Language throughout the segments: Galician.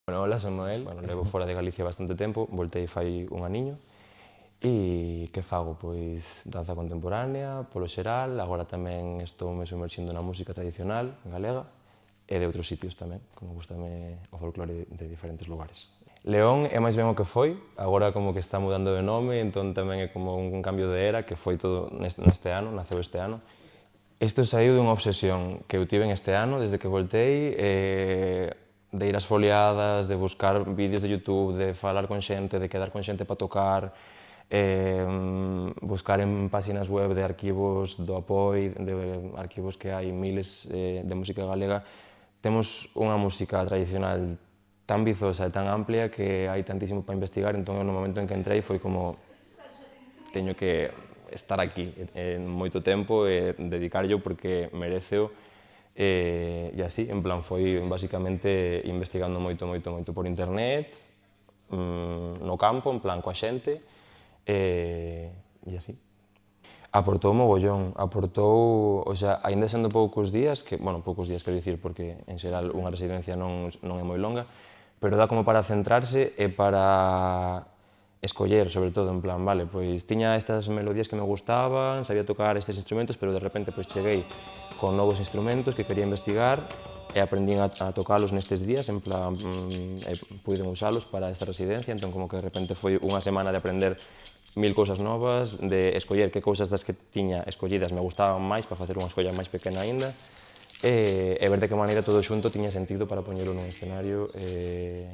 Bueno, hola, son Noel. Bueno, levo fora de Galicia bastante tempo, voltei fai un aniño. E que fago? Pois danza contemporánea, polo xeral, agora tamén estou me sumerxindo na música tradicional galega e de outros sitios tamén, como gustame o folclore de diferentes lugares. León é máis ben o que foi, agora como que está mudando de nome, entón tamén é como un cambio de era, que foi todo neste ano, naceu este ano. Isto saíu dunha obsesión que eu tive este ano, desde que voltei, de ir ás foliadas, de buscar vídeos de YouTube, de falar con xente, de quedar con xente para tocar, buscar en páxinas web de arquivos do Apoi, de arquivos que hai miles de música galega. Temos unha música tradicional tan vizosa e tan amplia que hai tantísimo para investigar, entón no momento en que entrei foi como teño que estar aquí en moito tempo e dedicarllo porque mereceo e así, en plan, foi basicamente investigando moito por internet, no campo, en plan, coa xente e así. Aportou mogollón, aportou, o sea, aínda sendo poucos días, que, bueno, poucos días quero dicir, porque en xeral unha residencia non é moi longa, pero dá como para centrarse e para escoller, sobre todo, en plan, vale, pois tiña estas melodías que me gustaban, sabía tocar estes instrumentos, pero de repente pois cheguei con novos instrumentos que quería investigar e aprendín a tocalos nestes días, en plan, puiden usalos para esta residencia, entón como que de repente foi unha semana de aprender 1000 cousas novas, de escoller que cousas das que tiña escollidas me gustaban máis para facer unha escolla máis pequena aínda e ver de que maneira todo xunto tiña sentido para poñelo nun escenario e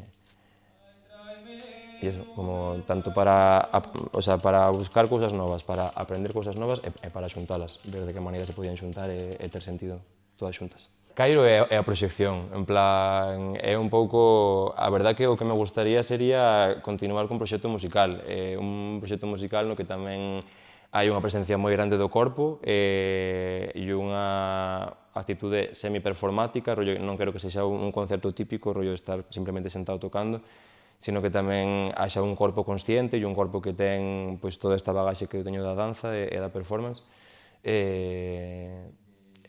iso, como tanto para, o sea, para buscar cousas novas, para aprender cousas novas e para xuntalas, ver de que maneira se podían xuntar e ter sentido todas xuntas. Cairo é a proxección, en plan, é un pouco, a verdad que o que me gustaría sería continuar con un proxecto musical, un proxecto musical no que tamén hai unha presencia moi grande do corpo e unha actitude semi-performática, rollo, non quero que sexa un concerto típico, rollo estar simplemente sentado tocando, sino que tamén haxa un corpo consciente e un corpo que ten pois, toda esta bagaxe que eu teño da danza e da performance,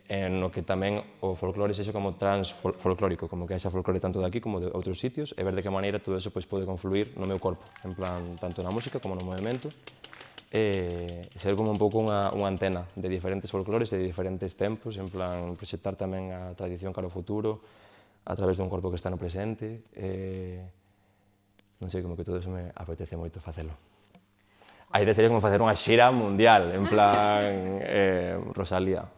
no que tamén o folclore sexa como transfolclórico, como que haxa folclore tanto de aquí como de outros sitios, e ver de que maneira todo eso pois, pode confluir no meu corpo, en plan, tanto na música como no movimento, e ser como un pouco unha antena de diferentes folclores e de diferentes tempos, en plan, proxectar tamén a tradición cara ao futuro, a través dun corpo que está no presente, non sei, como que todo eso me apetece moito facelo. A idea sería como facer unha xira mundial, en plan, Rosalía.